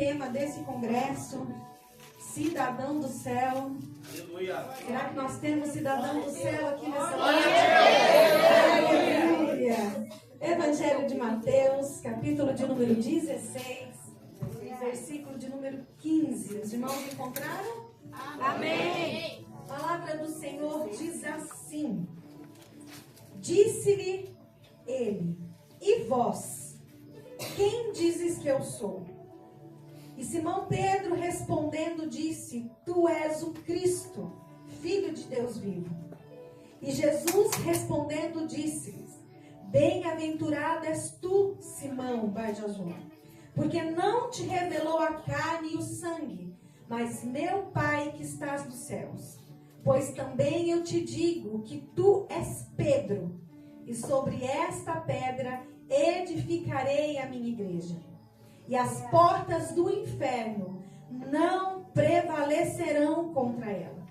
tema desse congresso, Cidadão do Céu. Aleluia. Será que nós temos cidadão do céu aqui nessa noite? Aleluia. Evangelho de Mateus, capítulo de número 16, versículo de número 15. Os irmãos encontraram? Amém. A palavra do Senhor diz assim: Disse-lhe ele: E vós, quem dizes que eu sou? E Simão Pedro respondendo disse: Tu és o Cristo, Filho de Deus vivo. E Jesus respondendo disse-lhes: Bem-aventurado és tu, Simão Bar-Josué, porque não te revelou a carne e o sangue, mas meu Pai que estás nos céus. Pois também eu te digo que tu és Pedro, e sobre esta pedra edificarei a minha igreja. E as portas do inferno não prevalecerão contra ela.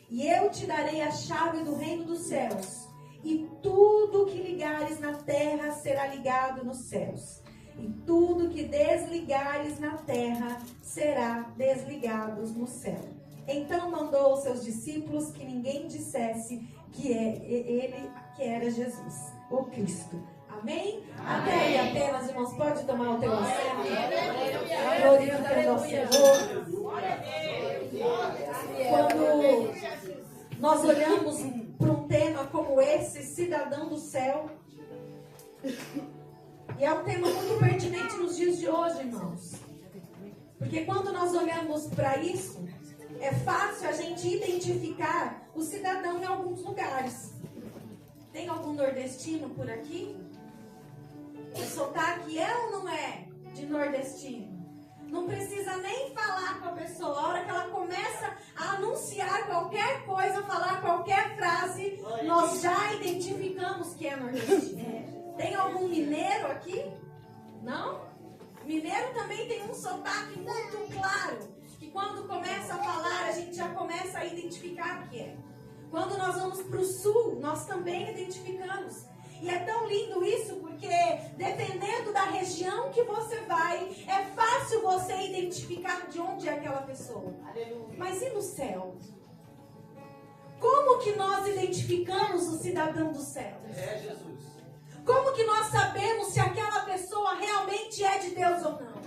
E eu te darei a chave do reino dos céus. E tudo que ligares na terra será ligado nos céus. E tudo que desligares na terra será desligado no céu. Então mandou aos seus discípulos que ninguém dissesse que ele que era Jesus, o Cristo. Amém? Até aí apenas, irmãos, pode tomar o teu assento. Glorificando ao Senhor. Quando nós olhamos para um tema como esse, cidadão do céu, e é um tema muito pertinente nos dias de hoje, irmãos. Porque quando nós olhamos para isso, é fácil a gente identificar o cidadão em alguns lugares. Tem algum nordestino por aqui? O sotaque é ou não é de nordestino? Não precisa nem falar com a pessoa. A hora que ela começa a anunciar qualquer coisa, falar qualquer frase, nós já identificamos que é nordestino. Tem algum mineiro aqui? Não? Mineiro também tem um sotaque muito claro, que quando começa a falar, a gente já começa a identificar o que é. Quando nós vamos para o sul, nós também identificamos. E é tão lindo isso, porque dependendo da região que você vai, é fácil você identificar de onde é aquela pessoa. Aleluia. Mas e no céu? Como que nós identificamos o cidadão do céu? É Jesus. Como que nós sabemos se aquela pessoa realmente é de Deus ou não?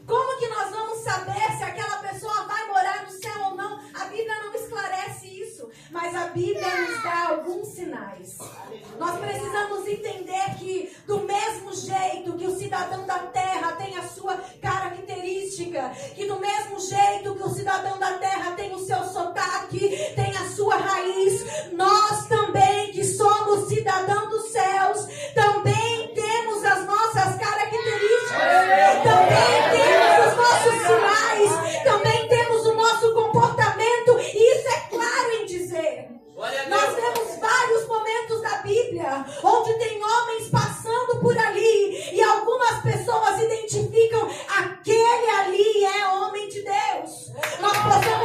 Como que nós vamos saber se aquela pessoa vai morar no céu ou não? A Bíblia não esclarece isso, mas a Bíblia nos dá alguns sinais. Nós precisamos entender que do mesmo jeito que o cidadão da terra tem a sua característica, que do mesmo jeito que o cidadão da terra tem o seu sotaque, tem a sua raiz, nós também que somos cidadão dos céus, também temos as nossas características, também temos os nossos sinais, também temos o nosso comportamento, e isso é claro em dizer. Nós temos vários momentos da Bíblia onde tem homens passando por ali e algumas pessoas identificam: aquele ali é homem de Deus. Nós podemos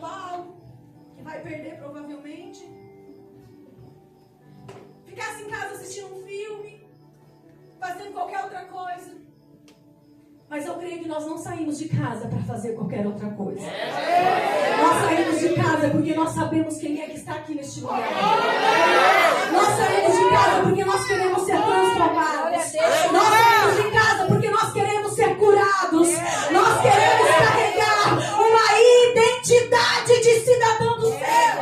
Paulo, que vai perder provavelmente. Ficasse em casa assistindo um filme, fazendo qualquer outra coisa. Mas eu creio que nós não saímos de casa para fazer qualquer outra coisa. Nós saímos de casa porque nós sabemos quem é que está aqui neste lugar. Nós saímos de casa porque nós queremos ser transformados. Nós saímos de casa porque nós queremos ser curados. Nós queremos carregar uma identidade de cidadão do céu.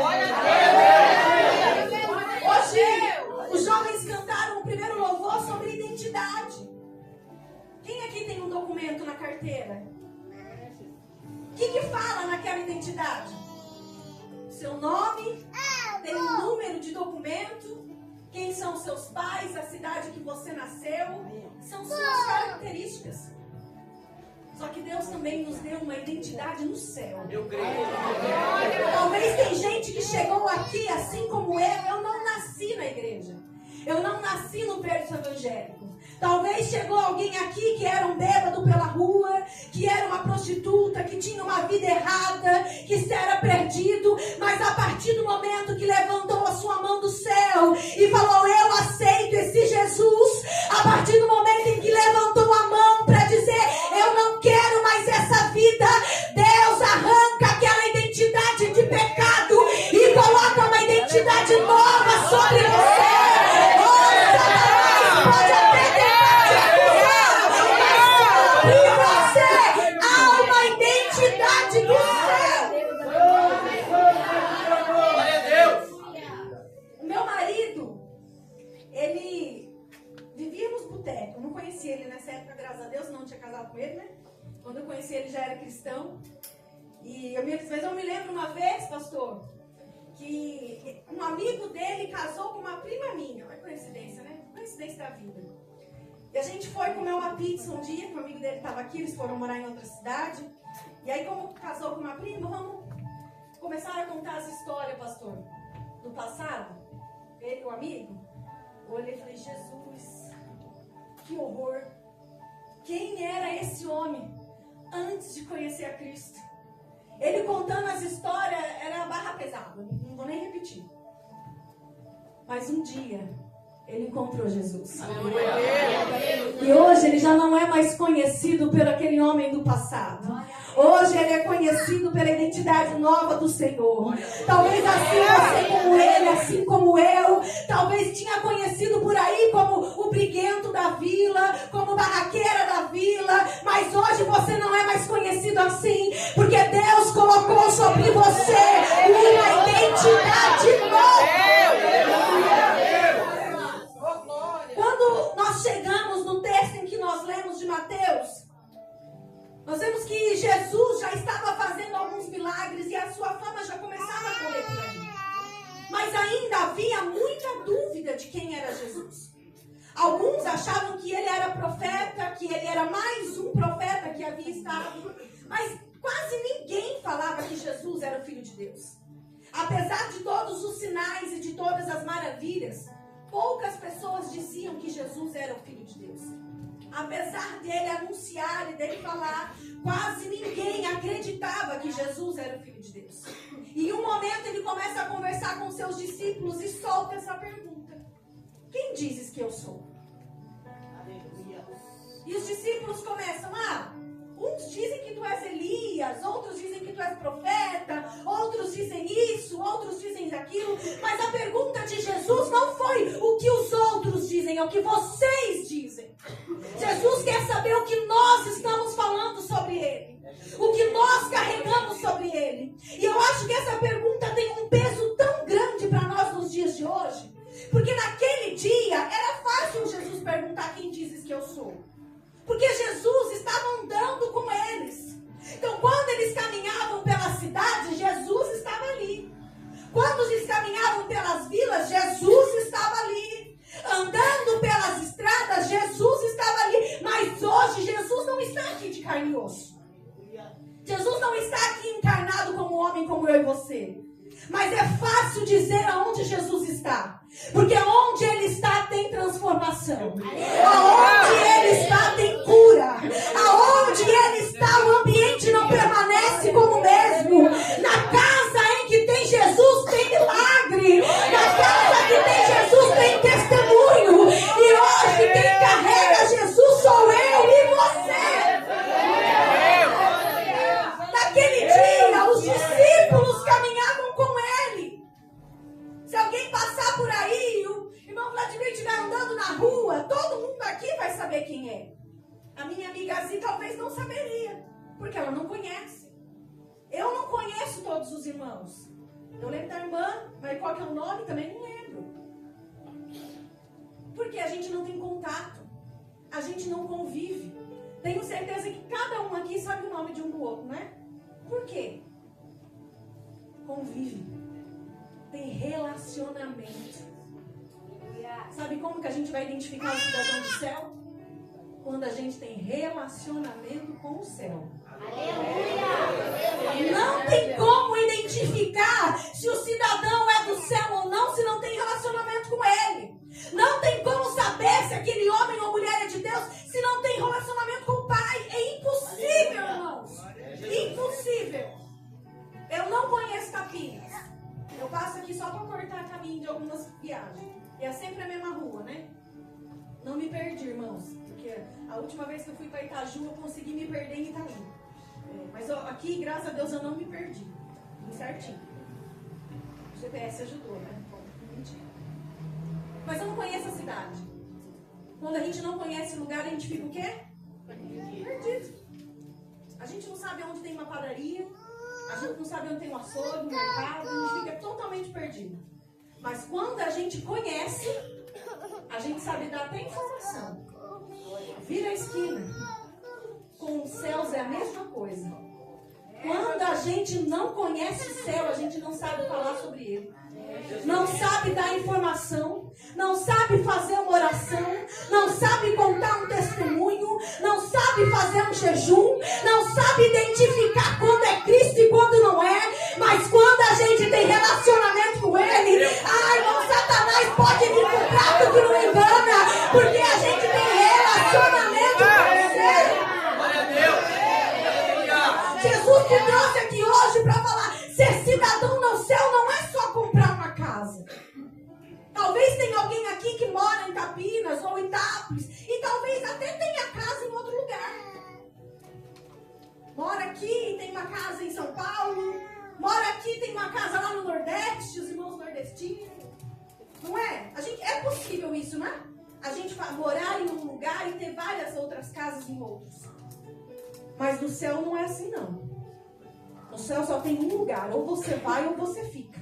Hoje, os jovens cantaram o primeiro louvor sobre identidade. Quem aqui tem um documento na carteira? O que fala naquela identidade? Seu nome, tem um número de documento, quem são seus pais, a cidade que você nasceu, são suas características. Só que Deus também nos deu uma identidade no céu. Eu creio. Talvez tem gente que chegou aqui assim como eu não nasci na igreja. Eu não nasci no berço evangélico. Talvez chegou alguém aqui que era um bêbado pela rua, que era uma prostituta, que tinha uma vida errada, que se era perdido, mas a partir do momento que levantou a sua mão do céu e falou, eu aceito esse Jesus, a partir do momento em que levantou a mão para dizer, eu não quero mais essa vida, Deus arranca aquela identidade de pecado e coloca uma identidade nova sobre você. Pode até tentar te acusar, mas sobre você há uma identidade do céu. O meu marido, ele vivia nos botecos. Eu não conhecia ele nessa época, graças a Deus, não tinha casado com ele, né? Quando eu conheci ele já era cristão. E eu me lembro uma vez, pastor, que um amigo dele casou com uma prima minha. Olha a coincidência, né? Coincidência da vida. E a gente foi comer uma pizza um dia, que o amigo dele estava aqui, eles foram morar em outra cidade. E aí, como casou com uma prima, vamos começar a contar as histórias, pastor, do passado. Ele, o amigo, eu olhei e falei, Jesus, que horror. Quem era esse homem antes de conhecer a Cristo? Ele contando as histórias, era barra pesada, não vou nem repetir. Mas um dia, ele encontrou Jesus. E hoje ele já não é mais conhecido por aquele homem do passado. Hoje ele é conhecido pela identidade nova do Senhor. Talvez assim você como ele, assim como eu, talvez tinha conhecido por aí como o briguento da vila, como barraqueira da vila, mas hoje você não é mais conhecido assim, porque Deus colocou sobre você uma identidade nova. Quando nós chegamos no texto em que nós lemos de Mateus, nós vemos que Jesus já estava fazendo alguns milagres e a sua fama já começava a correr por aí. Mas ainda havia muita dúvida de quem era Jesus. Alguns achavam que ele era profeta, que ele era mais um profeta que havia estado. Mas quase ninguém falava que Jesus era o Filho de Deus. Apesar de todos os sinais e de todas as maravilhas, poucas pessoas diziam que Jesus era o Filho de Deus. Apesar dele anunciar e dele falar, quase ninguém acreditava que Jesus era o Filho de Deus. E em um momento ele começa a conversar com seus discípulos e solta essa pergunta: quem dizes que eu sou? E os discípulos começam: uns dizem que tu és Elias, outros dizem que tu és profeta, outros dizem isso, outros dizem aquilo. Mas a pergunta de Jesus não foi o que os outros dizem, é o que vocês dizem. Jesus quer saber o que nós estamos falando sobre ele, o que nós carregamos sobre ele. E eu acho que essa pergunta tem um peso tão grande para nós nos dias de hoje, porque naquele dia era fácil Jesus perguntar: quem dizes que eu sou? Porque Jesus estava andando com eles. Então, quando eles caminhavam pela cidade, Jesus estava ali. Quando eles caminhavam pelas vilas, Jesus estava ali. Andando pelas estradas, Jesus estava ali. Mas hoje, Jesus não está aqui de carne e osso. Jesus não está aqui encarnado como homem, como eu e você. Mas é fácil dizer aonde Jesus está. Porque onde ele está tem transformação. Aonde ele está tem cura. Aonde ele está o ambiente não permanece como mesmo. Na casa todos os irmãos? Eu lembro da irmã, mas qual que é o nome? Também não lembro. Porque a gente não tem contato. A gente não convive. Tenho certeza que cada um aqui sabe o nome de um do outro, né? Por quê? Convive. Tem relacionamento. Sabe como que a gente vai identificar o cidadão do céu? Quando a gente tem relacionamento com o céu. Não tem como identificar se o cidadão é do céu ou não, se não tem relacionamento com ele. Não tem como saber se aquele homem ou mulher é de Deus, se não tem relacionamento com o Pai. É impossível, irmãos. Impossível. Eu não conheço Campinas. Eu passo aqui só para cortar caminho de algumas viagens. E é sempre a mesma rua, né? Não me perdi, irmãos. Porque a última vez que eu fui para Itaju, eu consegui me perder em Itaju. Mas aqui, graças a Deus, eu não me perdi. Vim certinho. O GPS ajudou, né? Mentira. Mas eu não conheço a cidade. Quando a gente não conhece o lugar, a gente fica o quê? Perdido. A gente não sabe onde tem uma padaria. A gente não sabe onde tem um açougue, um mercado. A gente fica totalmente perdido. Mas quando a gente conhece, a gente sabe dar até informação. Vira a esquina. Com os céus é a mesma coisa. Quando a gente não conhece o céu, a gente não sabe falar sobre ele. Não sabe dar informação, não sabe fazer uma oração, não sabe contar um testemunho, não sabe fazer um jejum, não sabe identificar quando é Cristo e quando não é. Mas quando a gente tem relacionamento com ele, irmão, Satanás pode vir com um prato que não engana, porque a gente tem relacionamento com ele. Jesus te trouxe aqui hoje para falar, ser cidadão no céu não é só comprar uma casa. Talvez tenha alguém aqui que mora em Campinas ou em Itápolis e talvez até tenha casa em outro lugar. Mora aqui, tem uma casa em São Paulo, mora aqui, tem uma casa lá no Nordeste, os irmãos nordestinos. Não é? É possível isso, né? A gente morar em um lugar e ter várias outras casas em outros. Mas no céu não é assim, não. No céu só tem um lugar. Ou você vai ou você fica.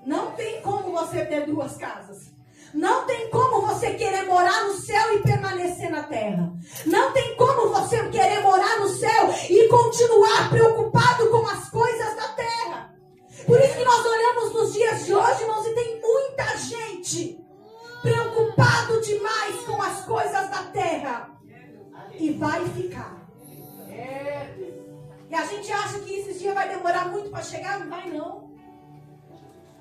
Não tem como você ter duas casas. Não tem como você querer morar no céu e permanecer na terra. Não tem como você querer morar no céu e continuar preocupado com as coisas da terra. Por isso que nós olhamos nos dias de hoje, irmãos, e tem muita gente preocupado demais com as coisas da terra. E vai ficar. E a gente acha que esses dias vai demorar muito para chegar? Não vai, não.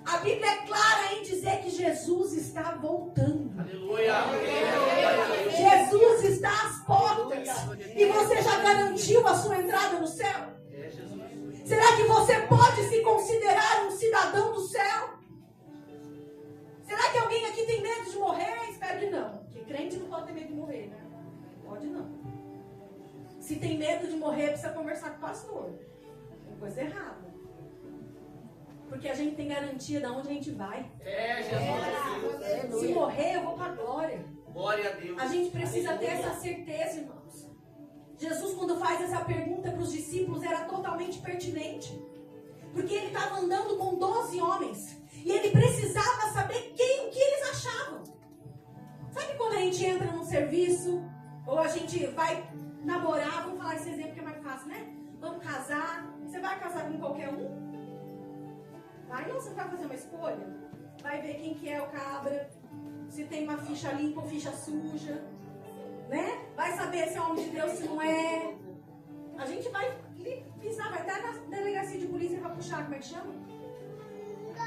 A Bíblia é clara em dizer que Jesus está voltando. Aleluia. Jesus está às portas. E você já garantiu a sua entrada no céu? Será que você pode se considerar um cidadão do céu? Será que alguém aqui tem medo de morrer? Espero que não. Porque crente não pode ter medo de morrer, né? Pode não. Se tem medo de morrer, precisa conversar com o pastor. Tem coisa errada. Porque a gente tem garantia de onde a gente vai. Jesus. Se morrer, eu vou para a glória. Glória a Deus. A gente precisa ter essa certeza, irmãos. Jesus, quando faz essa pergunta para os discípulos, era totalmente pertinente. Porque ele estava andando com 12 homens. E ele precisava saber o que eles achavam. Sabe quando a gente entra num serviço, ou a gente vai namorar, vamos falar esse exemplo que é mais fácil, né? Vamos casar. Você vai casar com qualquer um? Vai não, você vai fazer uma escolha. Vai ver quem que é o cabra, se tem uma ficha limpa ou ficha suja, né? Vai saber se é homem de Deus, se não é. A gente vai pisar, vai até na delegacia de polícia para puxar, como é que chama?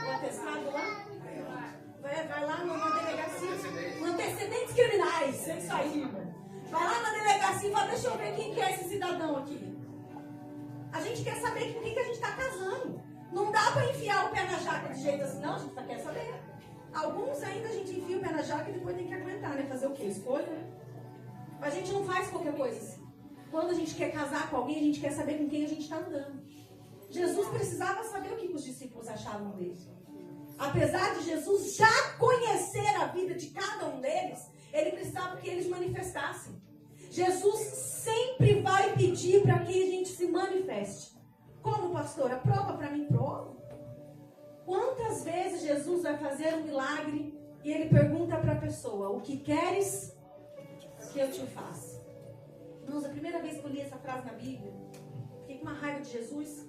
O atestado lá. Vai lá na delegacia. Antecedentes criminais, é isso aí, irmão. Vai lá na delegacia e fala, deixa eu ver quem que é esse cidadão aqui. A gente quer saber com quem que a gente está casando. Não dá para enfiar o pé na jaca de jeito assim, não, a gente só quer saber. Alguns ainda a gente enfia o pé na jaca e depois tem que aguentar, né? Fazer o quê? Escolha, né? Mas a gente não faz qualquer coisa assim. Quando a gente quer casar com alguém, a gente quer saber com quem a gente está andando. Jesus precisava saber o que os discípulos achavam dele. Apesar de Jesus já conhecer a vida de cada um deles, ele precisava que eles manifestassem. Jesus sempre vai pedir para que a gente se manifeste. Como, pastora, prova para mim, prova. Quantas vezes Jesus vai fazer um milagre e ele pergunta para a pessoa, o que queres que eu te faça? Irmãos, a primeira vez que eu li essa frase na Bíblia, fiquei com uma raiva de Jesus.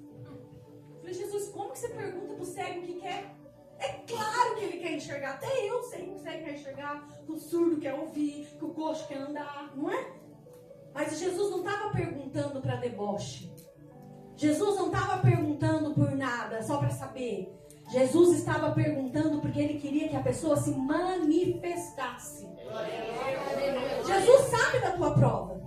Falei, Jesus, como que você pergunta pro cego o que quer? É claro que ele quer enxergar. Até eu sei que o cego quer enxergar, que o surdo quer ouvir, que o coxo quer andar, não é? Mas Jesus não estava perguntando para deboche. Jesus não estava perguntando por nada, só para saber. Jesus estava perguntando porque ele queria que a pessoa se manifestasse. Jesus sabe da tua prova.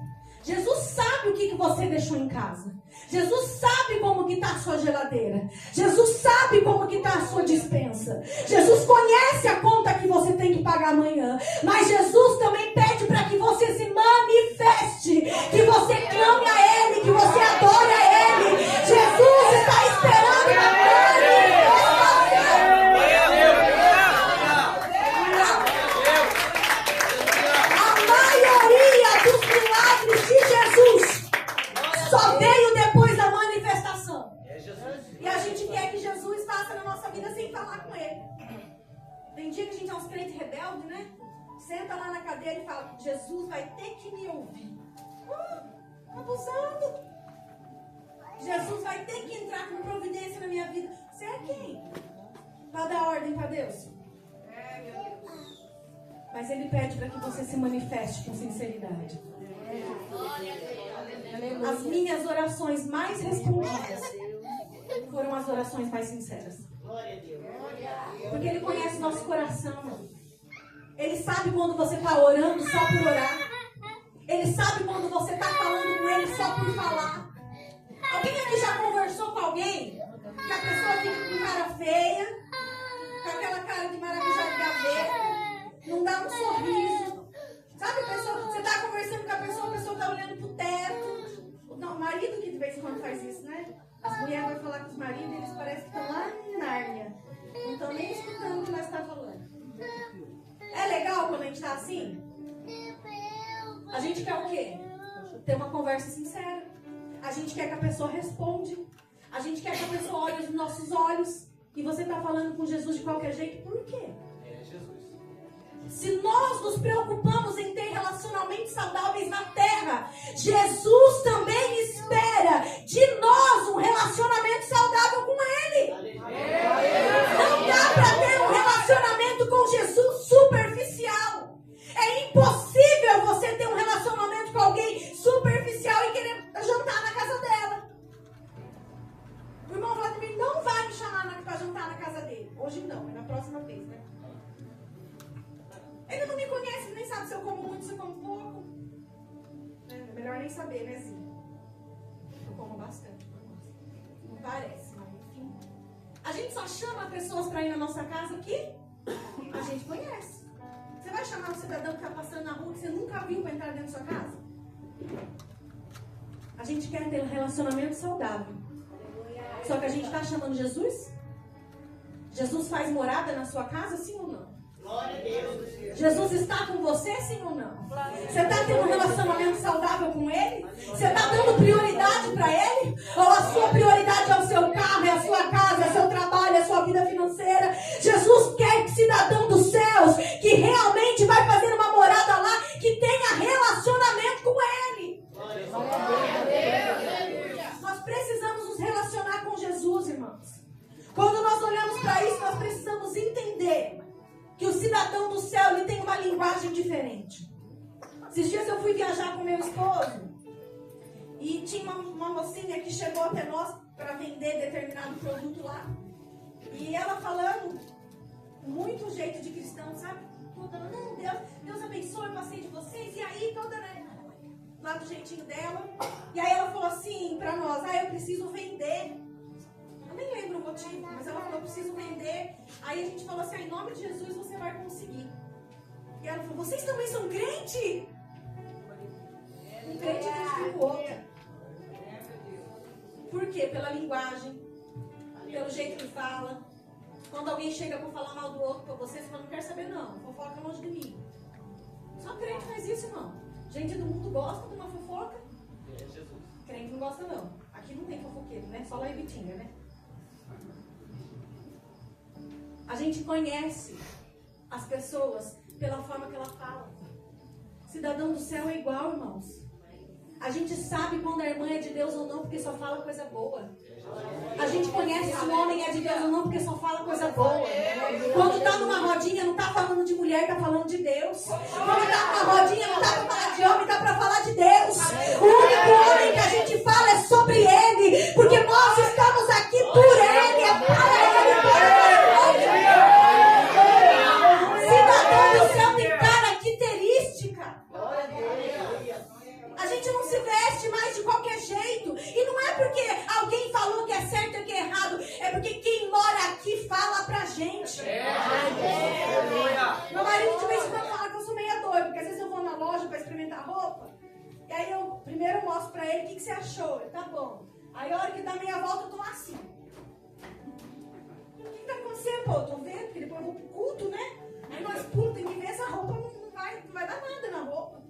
Jesus sabe o que você deixou em casa. Jesus sabe como que está a sua geladeira. Jesus sabe como que está a sua despensa. Jesus conhece a conta que você tem que pagar amanhã. Mas Jesus também pede para que você se manifeste. Que você clame a Ele, que você adore a Ele. Jesus está esperando a manifestação. A maioria dos milagres de Jesus só veio depois da manifestação. E a gente quer que Jesus faça na nossa vida sem falar com Ele. Tem dia que a gente é uns crentes rebeldes, né? Senta lá na cadeira e fala, Jesus vai ter que me ouvir. Abusando. Jesus vai ter que entrar com providência na minha vida. Você é quem? Para dar ordem para Deus? Mas Ele pede para que você se manifeste com sinceridade. As minhas orações mais respondidas foram as orações mais sinceras. Porque Ele conhece nosso coração. Ele sabe quando você está orando só por orar. Ele sabe quando você está falando com Ele só por falar. Alguém aqui já conversou com alguém que a pessoa fica com cara feia, com aquela cara de maracujá de gaveta, não dá um sorriso? Sabe, a pessoa, você está conversando com a pessoa está olhando pro teto. Não, o marido que de vez em quando faz isso, né? As mulheres vão falar com os maridos e eles parecem que estão lá em Nárnia. Não estão nem escutando o que nós estamos falando. É legal quando a gente está assim? A gente quer o quê? Ter uma conversa sincera. A gente quer que a pessoa responda. A gente quer que a pessoa olhe nos nossos olhos. E você está falando com Jesus de qualquer jeito. Por quê? Se nós nos preocupamos em ter relacionamentos saudáveis na terra, Jesus também espera de nós um relacionamento saudável com Ele. Não dá para ter um relacionamento com Jesus superficial. É impossível você ter um relacionamento com alguém superficial e querer jantar na casa dela. O irmão Vladimir não vai me chamar para jantar na casa dele. Hoje não, é na próxima vez, né? Ele não me conhece, nem sabe se eu como muito, se eu como pouco. É melhor nem saber, né, Zinho? Eu como bastante. Não parece, mas enfim. A gente só chama pessoas para ir na nossa casa que a gente conhece. Você vai chamar um cidadão que está passando na rua que você nunca viu para entrar dentro da sua casa? A gente quer ter um relacionamento saudável. Só que a gente está chamando Jesus? Jesus faz morada na sua casa, sim ou não? Glória a Deus. Jesus está com você, sim ou não? Você está tendo um relacionamento saudável com Ele? Você está dando prioridade para Ele? Ou a sua prioridade é o seu carro, é a sua casa, é o seu trabalho, é a sua vida financeira? Jesus quer que cidadão dos céus, que realmente vai fazer uma morada lá, que tenha relacionamento com Ele. Nós precisamos nos relacionar com Jesus, irmãos. Quando nós olhamos para isso, nós precisamos entender que o cidadão do céu ele tem uma linguagem diferente. Esses dias eu fui viajar com meu esposo e tinha uma mocinha que chegou até nós para vender determinado produto lá. E ela falando muito jeito de cristão, sabe? Toda, não, Deus abençoe o passeio de vocês. E aí, toda, né, lá do jeitinho dela. E aí ela falou assim para nós, eu preciso vender. Eu nem lembro o motivo, mas ela falou, eu preciso vender. Aí a gente falou assim, em nome de Jesus você vai conseguir. E ela falou, vocês também são crente? Um crente identifica o outro. Por quê? Pela linguagem, pelo jeito que fala. Quando alguém chega para falar mal do outro para você, você fala, não quer saber não, fofoca longe de mim. Só crente faz isso, irmão. Gente do mundo gosta de uma fofoca. Crente não gosta não. Aqui não tem fofoqueiro, né? Só lá em Bitinga, né? A gente conhece as pessoas pela forma que ela fala. Cidadão do céu é igual, irmãos. A gente sabe quando a irmã é de Deus ou não, porque só fala coisa boa. A gente conhece se o homem é de Deus ou não, porque só fala coisa boa. Quando está numa rodinha, não está falando de mulher, está falando de Deus. Quando está numa rodinha, não está para falar de homem, está para falar de Deus. O único homem que a gente fala é sobre Ele, porque nós estamos aqui por Ele, é para Ele, por Ele. Cidadão do céu tem característica. A gente não se veste mais de qualquer jeito. E não é porque alguém falou que é certo e que é errado. É porque quem mora aqui fala pra gente. Meu marido de vez em quando fala que eu sou meia doida. Porque às vezes eu vou na loja pra experimentar roupa. E aí eu primeiro mostro pra ele o que você achou. Ele, tá bom. Aí a hora que dá meia volta eu tô assim. O que tá acontecendo? Pô, eu tô vendo. Porque depois eu vou pro culto, né? Aí nós pulos, tem que ver essa roupa. Não vai dar nada na roupa.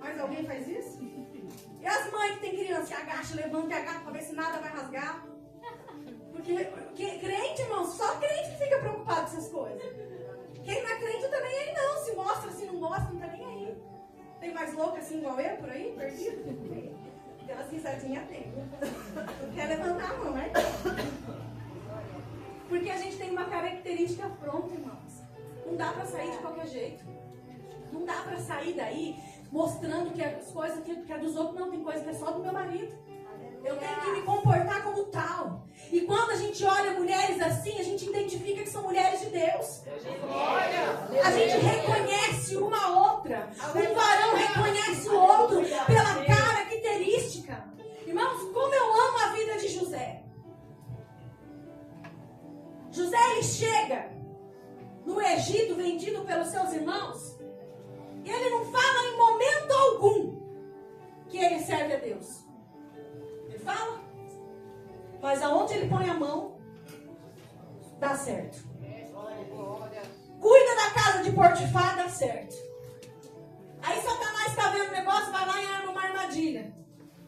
Mas alguém faz isso? E as mães que tem criança que agacha, levanta e agacha pra ver se nada vai rasgar? Porque crente, irmão, só crente que fica preocupado com essas coisas. Quem não é crente não tá nem aí não. Se mostra, se não mostra, não tá nem aí. Tem mais louca assim igual eu por aí, perdido? Aquelas risadinhas tem. Quer levantar a mão, né? Porque a gente tem uma característica pronta, irmãos. Não dá pra sair de qualquer jeito. Não dá pra sair daí mostrando que as coisas que é dos outros, não, tem coisa que é só do meu marido. Eu tenho que me comportar como tal. E quando a gente olha mulheres assim, a gente identifica que são mulheres de Deus. A gente reconhece uma outra. Um varão reconhece o outro pela característica. Irmãos, como eu amo a vida de José. José, ele chega no Egito, vendido pelos seus irmãos. E ele não fala em momento algum que ele serve a Deus. Ele fala. Mas aonde ele põe a mão, dá certo. Cuida da casa de Potifar, dá certo. Aí Satanás está vendo o negócio, vai lá e arma uma armadilha.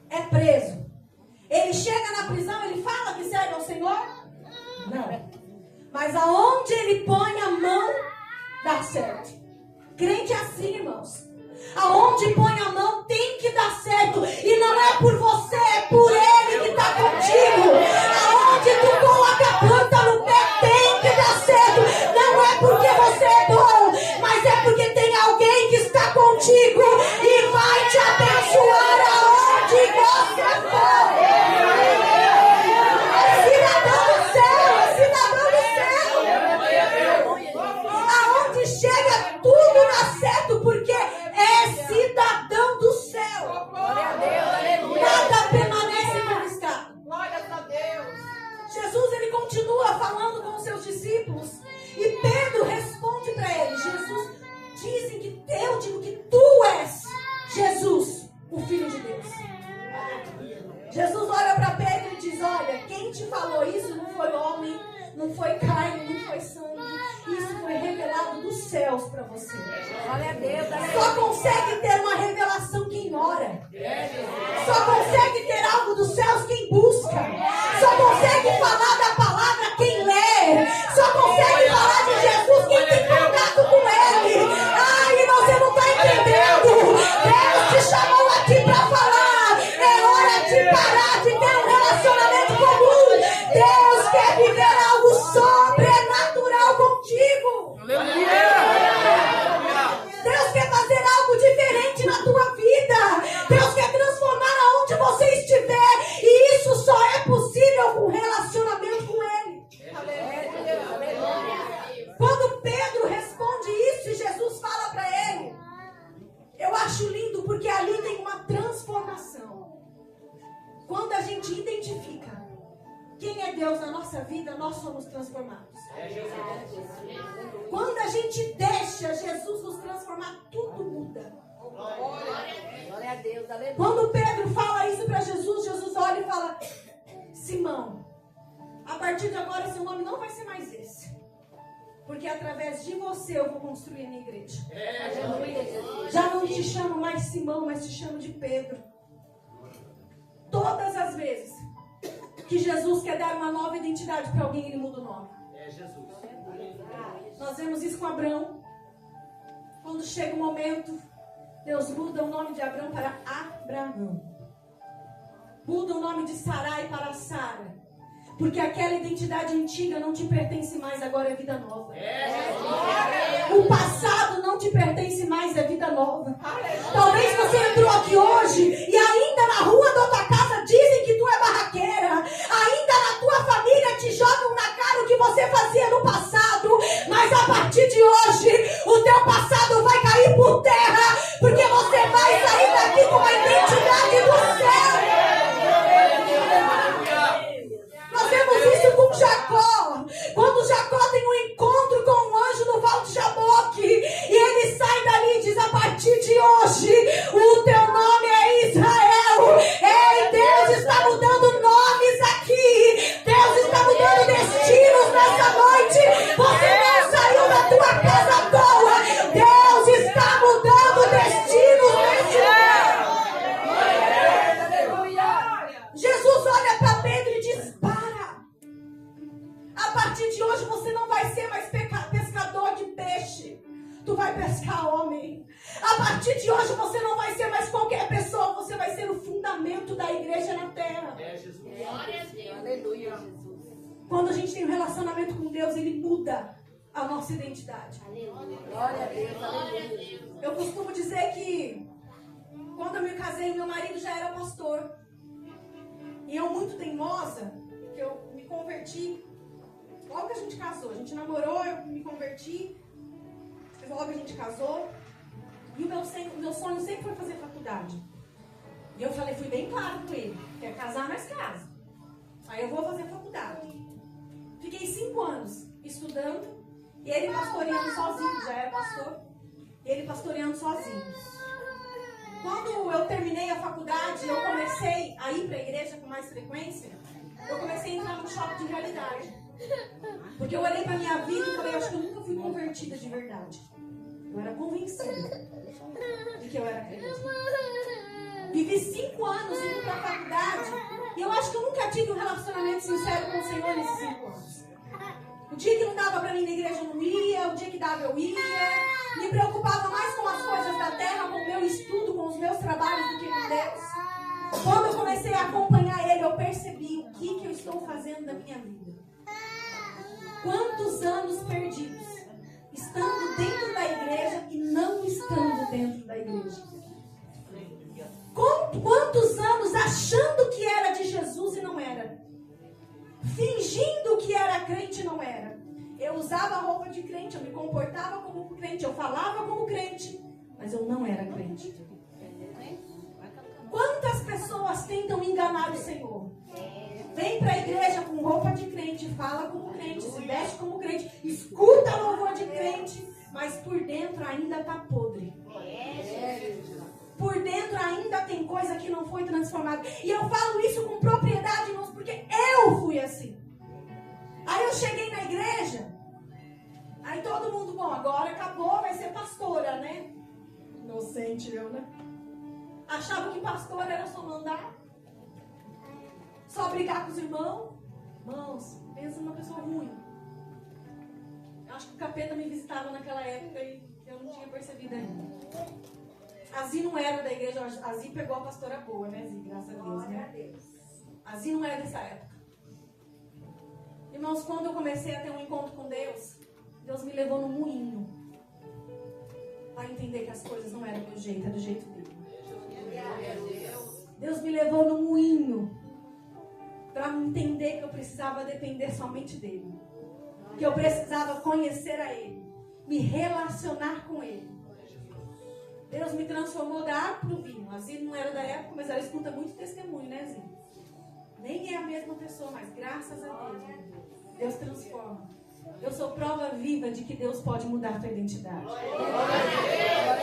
É preso. Ele chega na prisão, ele fala que serve ao Senhor? Não. Mas aonde ele põe a mão, dá certo. Crente é assim, irmãos. Aonde põe a mão tem que dar certo. E não é por você, é por Ele que está contigo. Aonde tu coloca a planta no pé tem que dar certo. Não é porque você é bom, mas é porque tem alguém que está contigo e vai te abençoar aonde você for. Cidadão do céu, cidadão do céu. Aonde chega tudo dá certo porque é cidadão do céu. Nada permanece conquistado. Jesus, ele continua falando com os seus discípulos e Pedro responde para ele. Jesus, dizem que eu digo que tu és Jesus, o Filho de Deus. Jesus olha para Pedro e diz, olha, quem te falou isso não foi homem, não foi carne, não foi sangue. Isso foi revelado dos céus para você. Glória a Deus. Só consegue ter uma revelação quem ora. Só consegue ter algo dos céus quem busca. Só consegue falar da palavra quem lê. Só consegue falar de Jesus quem tem contato com Ele. Ai, irmão, você não está entendendo. Deus te chamou aqui para falar. É hora de parar de ter um relacionamento comum. Deus quer viver algo sobrenatural contigo. Deus quer fazer algo diferente na tua vida. Deus quer transformar aonde você estiver. E isso só é possível com relacionamento com Ele. Quando Pedro responde isso e Jesus fala para ele, eu acho lindo porque ali tem uma transformação. Quando a gente identifica quem é Deus na nossa vida, nós somos transformados. Quando a gente deixa Jesus nos transformar, tudo muda. Glória a Deus, aleluia. Quando Pedro fala isso para Jesus, Jesus olha e fala, Simão, a partir de agora seu nome não vai ser mais esse. Porque através de você eu vou construir a minha igreja. Já não te chamo mais Simão, mas te chamo de Pedro. Todas as vezes que Jesus quer dar uma nova identidade para alguém, ele muda o nome. É Jesus. Nós vemos isso com Abrão. Quando chega o momento, Deus muda o nome de Abrão para Abraão. Muda o nome de Sarai para Sara. Porque aquela identidade antiga não te pertence mais, agora é vida nova. O passado não te pertence mais, é vida nova. Talvez você entrou aqui hoje e ainda na rua da tua casa dizem que tu é barraqueira. Ainda na tua família te jogam na cara o que você fazia no passado. Mas a partir de hoje, o teu passado vai cair por terra. Porque você vai sair daqui com a identidade do céu. Nós vemos isso com Jacó. Quando Jacó tem um encontro com um anjo no Val de Jaboque, e ele sai dali e diz: a partir de hoje, o teu nome é Israel. Ei, Deus está mudando nomes aqui. Deus está mudando destinos nessa noite. Você não saiu da tua casa à toa. Deus está mudando destinos nesse lugar. Jesus olha para Pedro e diz: a partir de hoje você não vai ser mais pescador de peixe. Tu vai pescar homem. A partir de hoje você não vai ser mais qualquer pessoa. Você vai ser o fundamento da igreja na terra. É Jesus. Glória a Deus. Aleluia, Jesus. Quando a gente tem um relacionamento com Deus, ele muda a nossa identidade. Aleluia. Glória a Deus. Aleluia. Eu costumo dizer que quando eu me casei, meu marido já era pastor. E eu, muito teimosa, que eu me converti. Logo que a gente casou, a gente namorou, eu me converti, logo a gente casou, e o meu sonho sempre foi fazer faculdade. E eu falei, fui bem claro com ele, quer casar, mas casa. Aí eu vou fazer faculdade. Fiquei 5 anos estudando, e ele pastoreando sozinho, já era pastor, e ele pastoreando sozinho. Quando eu terminei a faculdade, eu comecei a ir para a igreja com mais frequência, eu comecei a entrar num choque de realidade. Porque eu olhei pra minha vida e falei, acho que eu nunca fui convertida de verdade. Eu era convencida de que eu era crente. Vivi 5 anos indo pra faculdade e eu acho que eu nunca tive um relacionamento sincero com o Senhor nesses 5 anos. O dia que não dava pra mim na igreja eu não ia, o dia que dava eu ia. Me preocupava mais com as coisas da terra, com o meu estudo, com os meus trabalhos do que com Deus. Quando eu comecei a acompanhar Ele, eu percebi o que eu estou fazendo da minha vida. Quantos anos perdidos, estando dentro da igreja e não estando dentro da igreja. Quantos anos achando que era de Jesus e não era. Fingindo que era crente e não era. Eu usava roupa de crente, eu me comportava como crente, eu falava como crente, mas eu não era crente. Quantas pessoas tentam enganar o Senhor? Vem para a igreja com roupa de crente, fala como crente, se veste como crente, escuta louvor de crente, mas por dentro ainda está podre. Por dentro ainda tem coisa que não foi transformada. E eu falo isso com propriedade, irmãos, porque eu fui assim. Aí eu cheguei na igreja, aí todo mundo, bom, agora acabou, vai ser pastora, né? Inocente eu, né? Achava que pastora era só mandar, só brigar com os irmãos. Irmãos, pensa numa pessoa ruim. Acho que o capeta me visitava naquela época e eu não tinha percebido ainda. A Zi não era da igreja, a Zi pegou a pastora boa, né, Zi? Graças a Deus, né? A Zi não era dessa época. Irmãos, quando eu comecei a ter um encontro com Deus, Deus me levou no moinho para entender que as coisas não eram do meu jeito, é do jeito dele. Deus me levou no moinho para entender que eu precisava depender somente dele. Que eu precisava conhecer a ele, me relacionar com ele. Deus me transformou da água para o vinho. A Zi não era da época, mas ela escuta muito testemunho, né, Zi? Nem é a mesma pessoa, mas graças a Deus, Deus transforma. Eu sou prova viva de que Deus pode mudar a tua identidade.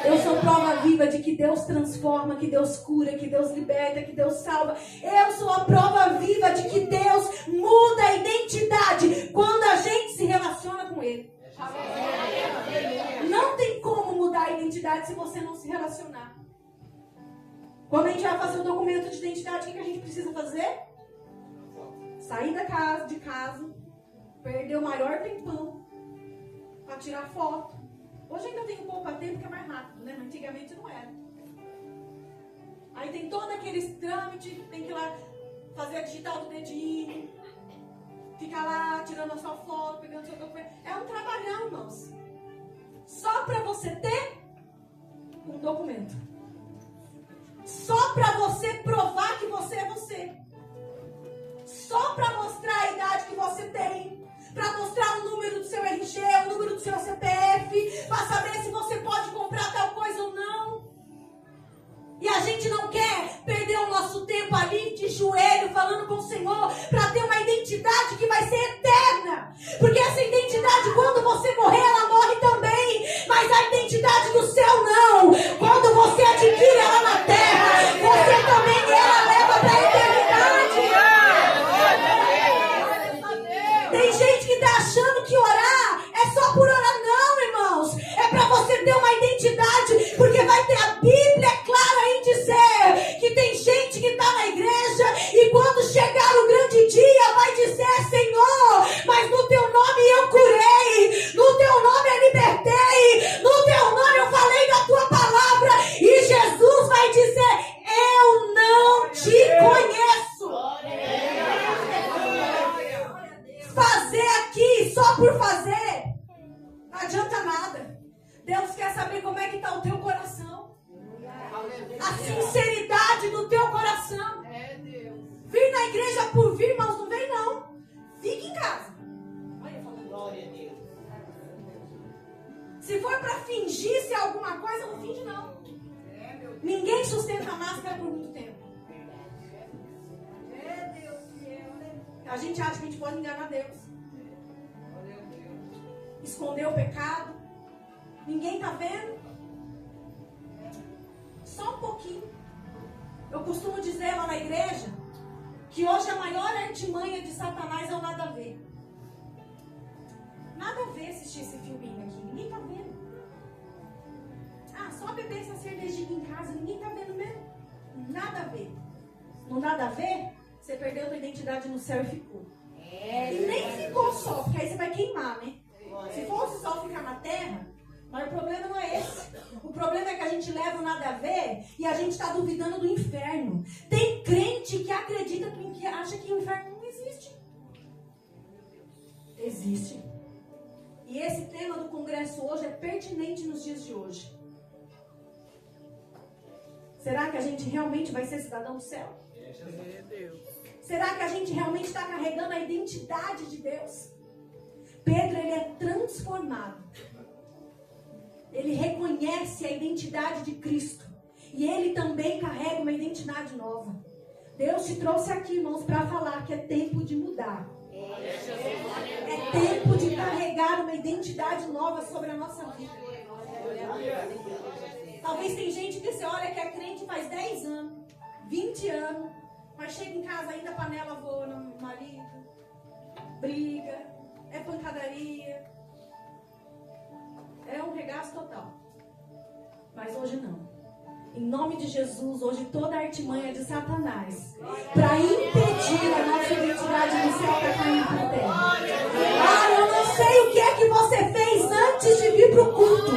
Eu sou prova viva de que Deus transforma, que Deus cura, que Deus liberta, que Deus salva. Eu sou a prova viva de que Deus muda a identidade quando a gente se relaciona com Ele. Não tem como mudar a identidade se você não se relacionar. Quando a gente vai fazer um documento de identidade, o que a gente precisa fazer? sair de casa, perder o maior tempão para tirar foto. Hoje ainda tem um pouco a tempo que é mais rápido, né? Mas antigamente não era. Aí tem todos aqueles trâmites, tem que ir lá fazer a digital do dedinho, ficar lá tirando a sua foto, pegando o seu documento. É um trabalhão, irmãos. Só para você ter um documento. Só para você provar que você é você. Só para mostrar a idade que você tem. Para mostrar o número do seu RG, o número do seu CPF. Para saber se você pode comprar tal coisa ou não. E a gente não quer perder o nosso tempo ali de joelho falando com o Senhor para ter uma identidade que vai ser eterna. Porque essa identidade, quando você morrer, ela morre também. Mas a identidade do céu não. Quando você adquire ela na terra, você também ela leva para a eternidade. Tem gente que está achando que orar é só por orar. Não, irmãos. É para você ter uma identidade. Porque vai ter a Bíblia clara em dizer que tem gente que está na igreja e quando chegar o grande dia vai dizer: Senhor, mas no teu nome eu curei, no teu nome eu libertei, no teu nome eu falei da tua palavra. E Jesus vai dizer: eu não te conheço. Fazer aqui só por fazer não adianta nada. Deus quer saber como é que está o teu coração. A sinceridade do teu coração. Vir na igreja por vir, irmãos, não vem não. Fica em casa. Olha, falando. Glória a Deus. Se for para fingir ser alguma coisa, não finge não. Ninguém sustenta a máscara por muito tempo. A gente acha que a gente pode enganar Deus. Esconder o pecado. Ninguém está vendo? Só um pouquinho. Eu costumo dizer lá na igreja que hoje a maior artimanha de Satanás é o nada a ver. Nada a ver assistir esse filminho aqui. Ninguém está vendo. Ah, só beber essa cervejinha em casa. Ninguém está vendo mesmo. Nada a ver. Não nada a ver? Você perdeu a sua identidade no céu e ficou. E nem ficou só, porque aí você vai queimar, né? Se fosse só ficar na terra, mas o problema não é esse. O problema é que a gente leva o nada a ver e a gente está duvidando do inferno. Tem crente que acredita, que acha que o inferno não existe. Existe. E esse tema do congresso hoje é pertinente nos dias de hoje. Será que a gente realmente vai ser cidadão do céu? Será que a gente realmente está carregando a identidade de Deus? Pedro, ele é transformado. Ele reconhece a identidade de Cristo. E ele também carrega uma identidade nova. Deus te trouxe aqui, irmãos, para falar que é tempo de mudar. É tempo de carregar uma identidade nova sobre a nossa vida. Talvez tem gente que você olha que é crente faz 10 anos, 20 anos, mas chega em casa ainda a panela voa no marido, briga, é pancadaria, é um regaço total. Mas hoje não. Em nome de Jesus, hoje toda a artimanha de Satanás para impedir a nossa identidade no céu está caindo por terra. Ah, eu não sei o que é que você fez antes de vir para o culto.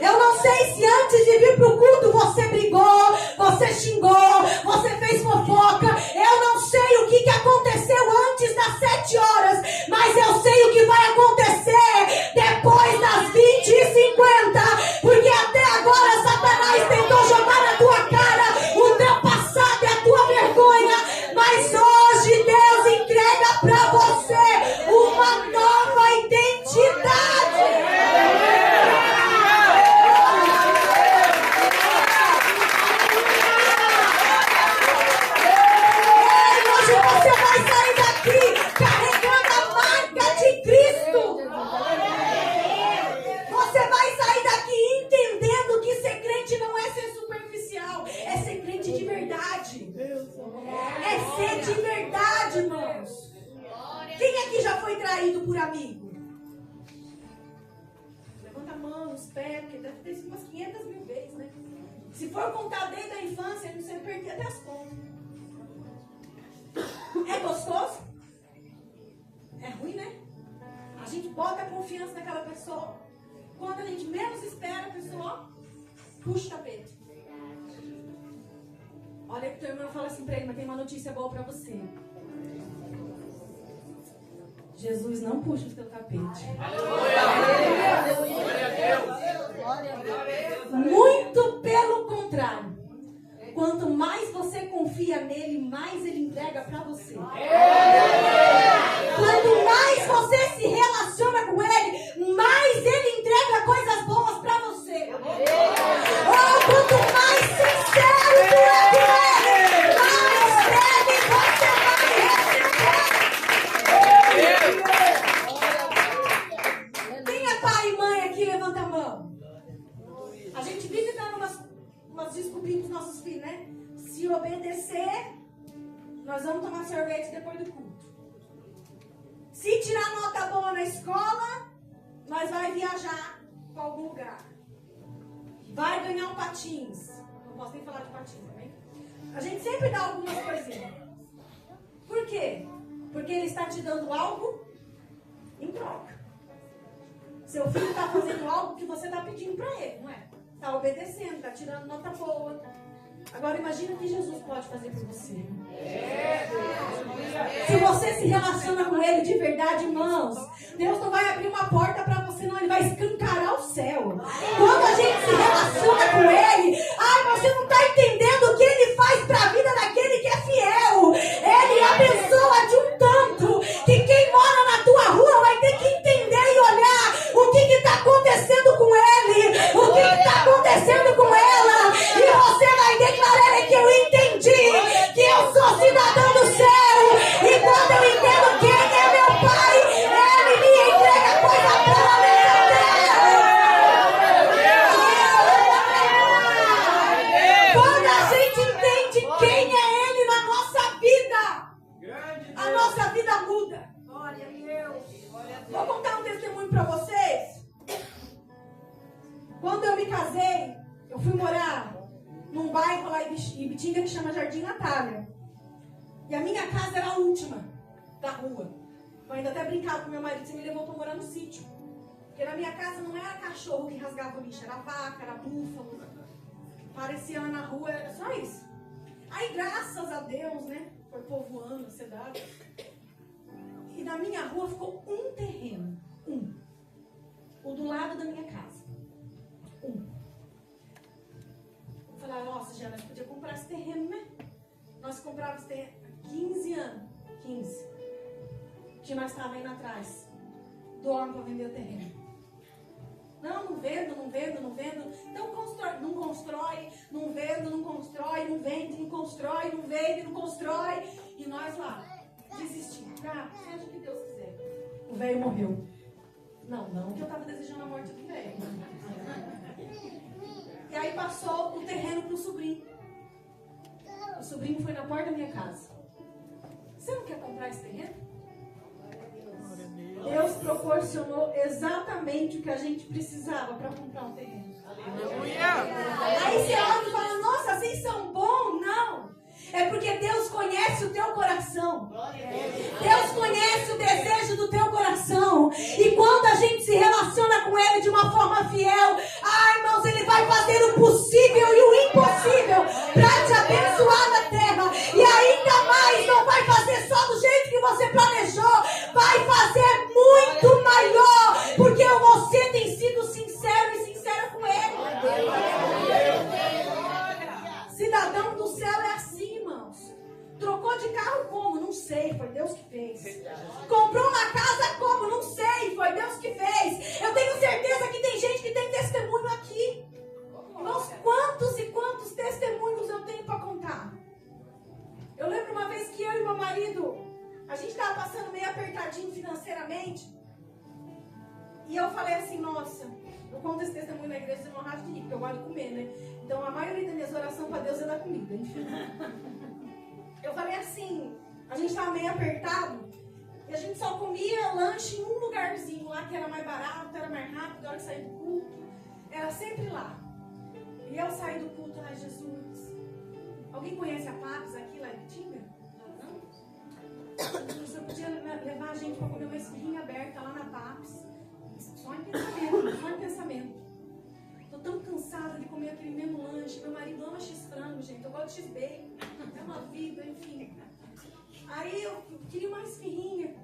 Eu não sei se antes de vir para o culto você brigou, você xingou, você fez fofoca. Eu não sei o que aconteceu antes das 7 horas, mas eu sei o que vai acontecer depois das 20h50. Porque até agora Satanás tentou jogar na tua cara o teu passado e a tua vergonha. Mas hoje Deus entrega para você uma nova identidade. De verdade, irmãos. Quem aqui já foi traído por amigo? Levanta a mão, os pés, porque deve ter sido umas 500 mil vezes, né? Se for contar desde a infância, você perdia até as contas. É gostoso? confiança naquela pessoa. Quando a gente menos espera, a pessoa puxa o tapete. Olha que teu irmão fala assim pra ele, mas tem uma notícia boa pra você. Jesus não puxa o teu tapete. Muito pelo contrário. Quanto mais você confia nele, mais ele entrega pra você. Quanto mais você se relaciona com ele, mais ele entrega coisas boas pra você. Oh, quanto mais sincero tu é com ele, mais breve você vai receber. Quem é pai e mãe aqui? Levanta a mão. A gente vive dando umas desculpinhas pros nossos filhos, né? Se obedecer, nós vamos tomar sorvete depois do culto. Se tirar nota boa na escola, nós vai viajar para algum lugar. Vai ganhar um patins. Não posso nem falar de patins também. A gente sempre dá algumas coisinhas. Por quê? Porque ele está te dando algo em troca. Seu filho está fazendo algo que você está pedindo para ele, não é? Está obedecendo, está tirando nota boa. Agora imagina o que Jesus pode fazer por você. Se você se relaciona com ele de verdade, irmãos, Deus não vai abrir uma porta para você, não. Ele vai escancarar o céu. Quando a gente se relaciona com ele, você não está entendendo o que ele faz para a vida daquele que é fiel. Ele abençoa de um tanto que quem mora na tua rua vai ter que entender e olhar o que está acontecendo com ele, o que está acontecendo com ela, e você vai declarar que eu entendi que eu sou cidadão do céu, e quando eu entendo quem é meu pai, ele me entrega coisa boa nessa terra. Quando a gente entende quem é ele na nossa vida, a nossa vida muda. Glória a Deus. Vou contar um testemunho para vocês. Quando eu me casei, eu fui morar num bairro lá em Ibitinga que chama Jardim Natália. E a minha casa era a última da rua. Eu ainda até brincava com meu marido, você me levou para morar no sítio. Porque na minha casa não era cachorro que rasgava o lixo, era vaca, era búfalo. Parecia lá na rua, era só isso. Aí, graças a Deus, né, foi povoando a cidade. E na minha rua ficou um terreno. O do lado da minha casa. Eu falei, nossa, Jana, a gente podia comprar esse terreno, né? Nós comprávamos esse terreno há 15 anos. 15. Que nós estávamos indo atrás do homem para vender o terreno. Não vendo. Então não constrói, não vendo, não constrói, não vende, não constrói, não vende, não constrói. E nós lá, desistimos. Seja o que Deus quiser. O velho morreu. Não que eu estava desejando a morte do velho. E aí passou o terreno para o sobrinho. O sobrinho foi na porta da minha casa. Você não quer comprar esse terreno? Deus proporcionou exatamente o que a gente precisava para comprar um terreno. Aí você olha e fala, nossa, vocês são bons? Não. É porque Deus conhece o teu coração. Deus conhece o desejo do teu coração. E quando a gente se relaciona com Ele de uma forma fiel, irmãos, Ele vai fazer o possível e o impossível para te abençoar na terra. E ainda mais, não vai fazer só do jeito que você planejou, vai fazer muito maior, porque você tem sido sincero e sincera com Ele. Cidadão do céu é assim, irmãos. Trocou de carro como? Não sei, foi Deus que fez. Comprou uma casa como? Não sei, foi Deus que fez. Eu tenho certeza que tem gente que tem testemunho aqui. Irmãos, quantos e quantos testemunhos eu tenho para contar? Eu lembro uma vez que eu e meu marido, a gente estava passando meio apertadinho financeiramente. E eu falei assim, nossa, eu conto esse testemunho na igreja, eu não racho de rir, porque eu gosto de comer, né? Então a maioria das minhas orações para Deus é da comida, enfim. Eu falei assim, a gente estava meio apertado, e a gente só comia lanche em um lugarzinho lá, que era mais barato, era mais rápido, a hora que saía do culto, era sempre lá. E eu saí do culto, ai Jesus, alguém conhece a Papes aqui, lá em Tinga? Não? Você podia levar a gente para comer uma esfirrinha aberta lá na Papes. Só em pensamento, só em pensamento. Tô tão cansada de comer aquele mesmo lanche. Meu marido ama x-frango, gente. Eu gosto de x-bacon. É uma vida, enfim. Aí eu queria uma esfirrinha.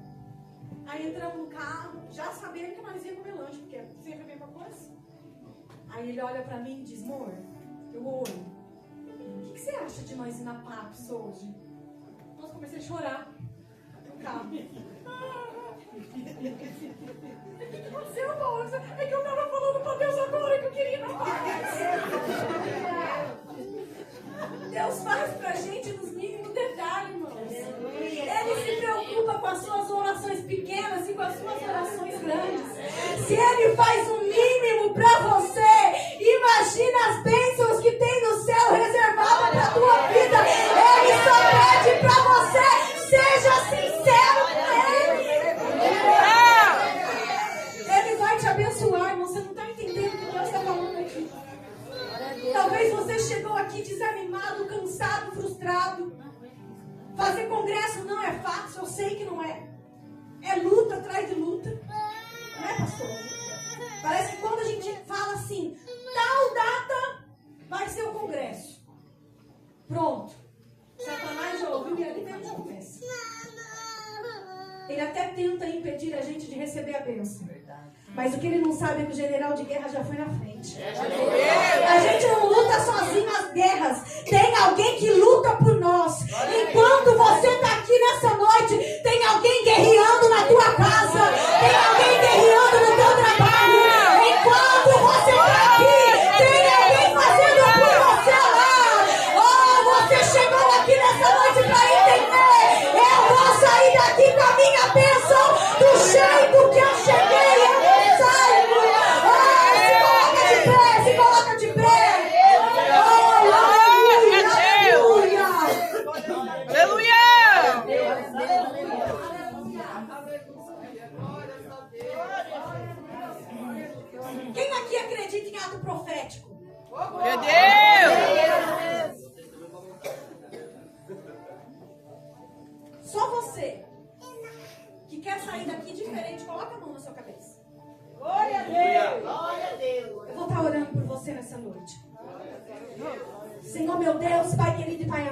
Aí entramos no carro, já sabendo que nós íamos comer lanche, porque é sempre a mesma coisa. Aí ele olha pra mim e diz, amor, eu olho. O que você acha de nós ir na Paps hoje? Nossa, comecei a chorar no carro. O que aconteceu, Paulo? É que eu tava falando pra Deus agora que eu queria ir na Paps. Deus faz pra gente nos mínimos detalhes, irmãos. Ele se preocupa com as suas orações pequenas e com as suas orações grandes. Se Ele faz o mínimo pra você, imagina as bênçãos que tem no céu reservado pra tua vida. Ele só pede pra você, seja sincero com Ele. Ele vai te abençoar, irmão. Você não está entendendo o que Deus está falando aqui. Talvez você chegou aqui desanimado, cansado, frustrado. Fazer congresso não é fácil, eu sei que não é. É luta atrás de luta. Não é, pastor? Parece que quando a gente fala assim, tal data vai ser o congresso. Pronto. Satanás já ouviu e ali mesmo começa. Ele até tenta impedir a gente de receber a bênção. Mas o que ele não sabe é que o general de guerra já foi na frente. A gente não luta sozinho as guerras. Tem alguém que luta por nós. Enquanto você está aqui nessa noite, tem alguém guerreando na tua casa. Tem alguém guerreando no teu trabalho. Enquanto você está aqui, tem alguém fazendo por você lá. Oh, você chegou aqui nessa noite para entender. Eu vou sair daqui com a minha bênção do jeito que eu cheguei. Se coloca de pé. Oh, aleluia. Quem aqui acredita em ato profético? Meu Deus! Só você que quer sair daqui diferente, coloca a mão na sua cabeça. Glória a Deus! Glória a Deus! Eu vou estar orando por você nessa noite. Senhor, meu Deus, Pai querido e Pai amado.